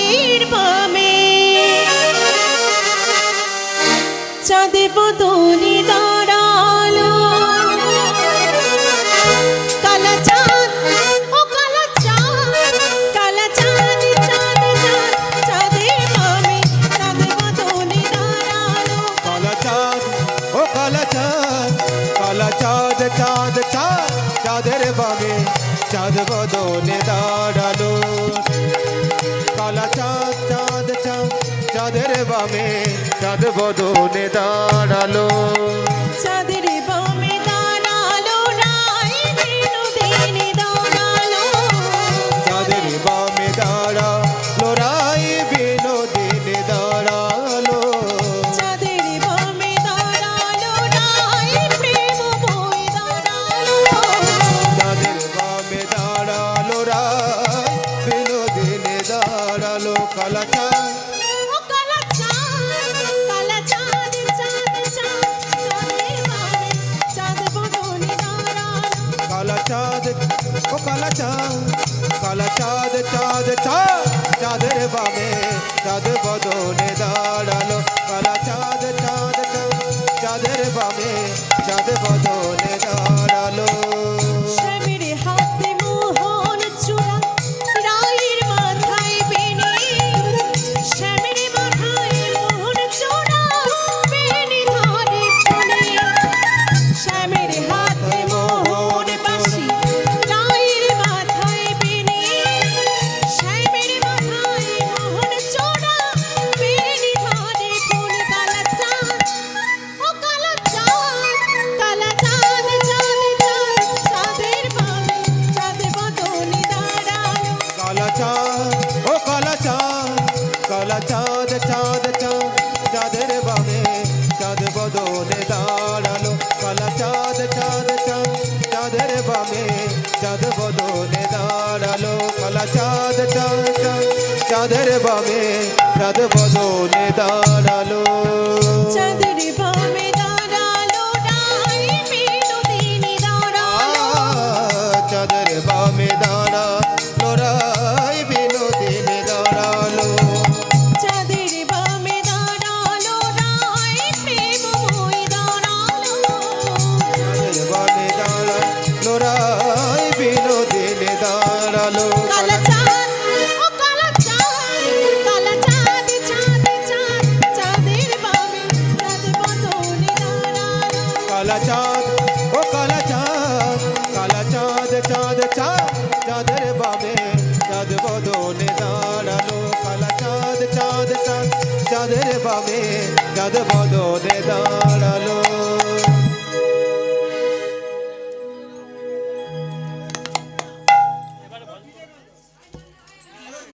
রায়ের বামে চাঁদ বদনে দাঁড়ালো কালা চাঁদ ও কালা চাঁদ কালা চাঁদ চাঁদ চাঁদ চাঁদের বামে চাঁদ বদনে দাঁড়ালো কালা চাঁদ ও কালা চাঁদ কালা চাঁদ চাঁদ চাঁদ চাঁদের বামে চাঁদ বদনে দাঁড়ালো কালা চাঁদ চাঁদ চাঁদ চাঁদের বামে চাঁদ বদনে দাঁড়ালো চাঁদের বামে দাঁড়ালো রায় বিনোদিনী দাঁড়ালো চাঁদের বামে দাঁড়ালো রায় বিনোদিনী দাঁড়ালো চাঁদের বামে দাঁড়ালো রায় প্রেম বই দাঁড়ালো চাঁদের বামে দাঁড়ালো রায় বিনোদিনী দাঁড়ালো কালা চাঁদ ও কালা চাঁদ কালা চাঁদ চাঁদ চাঁদ চাঁদের বামে চাঁদ বদনে দাঁড়ালো কালা চাঁদ ও কালা চাঁদ কালা চাঁদ চাঁদ চাঁদ চাঁদের বামে চাঁদ বদনে দাঁড়ালো কালা চাঁদ চাঁদ চাঁদ চাঁদের বামে চাঁদ বদনে দাঁড়ালো শ্যামের হাতে মোহন চূড়া রায়ের মাথায় বেনি শ্যামের মাথায় মোহন চূড়া বেনি ধরে ফোনে শ্যামের হাতে মোহন বাসি রায়ের মাথায় বেনি শ্যামের মাথায় মোহন চূড়া বেনি ধরে ফোনে কালা চাঁদ ও কালা চাঁদ কালা চাঁদ চাঁদ চাঁদ চাঁদের বামে চাঁদ বদনে দাঁড়ালো কালা চাঁদ ও কালা চাঁদ কালা চাঁদ চাঁদ চাঁদ চাঁদের বামে চাঁদ বদনে দাঁড়ালো কালা চাঁদ চাঁদ চাঁদ চাঁদের বামে চাঁদ বদনে দাঁড়ালো কালা চাঁদ চাঁদ চাঁদ চাঁদের বামে চাঁদ বদনে দাঁড়ালো চাঁদের বামে দাঁড়ালো রায় বিনোদিনী দাঁড়ালো চাঁদের বামে দাঁড়ালো রায় বিনোদিনী দাঁড়ালো চাঁদের বামে দাঁড়ালো রায় প্রেম বই দাঁড়ালো চাঁদের বামে দাঁড়ালো রায় বিনোদিনী দাঁড়ালো কালা চাঁদ ও কালা চাঁদ কালা চাঁদ চাঁদ চাঁদ চাঁদের বামে চাঁদ বদনে দাঁড়ালো কালা চাঁদ ও কালা চাঁদ কালা চাঁদ চাঁদ চাঁদ চাঁদের বামে চাঁদ বদনে দাঁড়ালো কালা চাঁদ চাঁদ চাঁদ চাঁদের বামে চাঁদ বদনে দাঁড়ালো